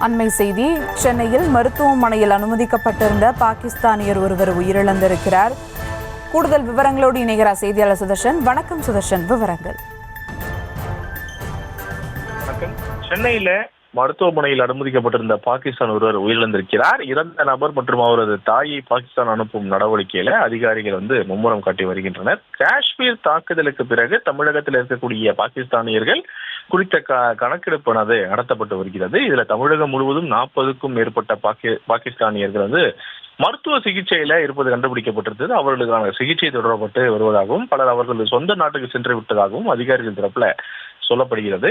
அண்மை செய்தி. சென்னையில் மருத்துவமனையில் அனுமதிக்கப்பட்டிருந்த பாகிஸ்தானியர் ஒருவர் உயிரிழந்திருக்கிறார். கூடுதல் விவரங்களோடு இணைகிறார் செய்தியாளர் சுதர்ஷன். வணக்கம் சுதர்ஷன், விவரங்கள். சென்னையில மருத்துவமனையில் அனுமதிக்கப்பட்டிருந்த பாகிஸ்தான் ஒருவர் உயிரிழந்திருக்கிறார். இறந்த நபர் மற்றும் அவரது தாயை பாகிஸ்தான் அனுப்பும் நடவடிக்கையில அதிகாரிகள் மும்முரம் காட்டி வருகின்றனர். காஷ்மீர் தாக்குதலுக்கு பிறகு தமிழகத்தில் இருக்கக்கூடிய பாகிஸ்தானியர்கள் குறித்த கணக்கெடுப்பு நடத்தப்பட்டு வருகிறது. இதுல தமிழகம் முழுவதும் 40க்கும் மேற்பட்ட பாகிஸ்தானியர்கள் மருத்துவ சிகிச்சையில இருப்பது கண்டுபிடிக்கப்பட்டிருந்தது. அவர்களுக்கான சிகிச்சை தொடரப்பட்டு வருவதாகவும் பலர் அவர்கள் சொந்த நாட்டுக்கு சென்று விட்டதாகவும் அதிகாரிகள் தரப்புல சொல்லப்படுகிறது.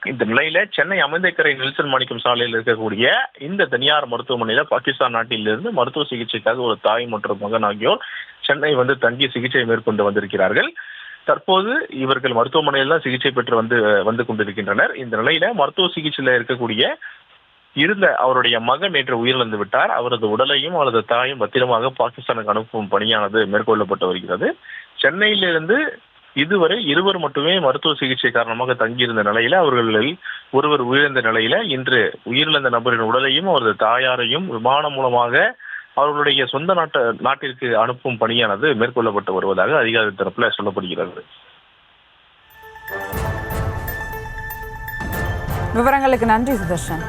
இந்த நிலையில சென்னை அமைந்தக்கரை நெல்சன் மாணிக்கம் சாலையில் இருக்கக்கூடிய இந்த தனியார் மருத்துவமனையில பாகிஸ்தான் நாட்டிலிருந்து மருத்துவ சிகிச்சைக்காக ஒரு தாய் மற்றும் மகன் ஆகியோர் சென்னை தங்கி சிகிச்சை மேற்கொண்டு வந்திருக்கிறார்கள். தற்போது இவர்கள் மருத்துவமனையில் தான் சிகிச்சை பெற்று வந்து கொண்டிருக்கின்றனர். இந்த நிலையில மருத்துவ சிகிச்சையில இருக்கக்கூடிய அவருடைய மகன் நேற்று உயிரிழந்து விட்டார். அவரது உடலையும் அவரது தாயும் பத்திரமாக பாகிஸ்தானுக்கு அனுப்பும் பணியானது மேற்கொள்ளப்பட்டு வருகிறது. சென்னையிலிருந்து இதுவரை இருவர் மட்டுமே மருத்துவ சிகிச்சை காரணமாக தங்கியிருந்த நிலையில அவர்களில் ஒருவர் உயிரிழந்த நிலையில இன்று உயிரிழந்த நபரின் உடலையும் அவரது தாயாரையும் விமானம் மூலமாக அவர்களுடைய சொந்த நாட்டிற்கு அனுப்பும் பணியானது மேற்கொள்ளப்பட்டு வருவதாக அதிகாரி தரப்புல சொல்லப்படுகிறது. விவரங்களுக்கு நன்றி சுதர்ஷன்.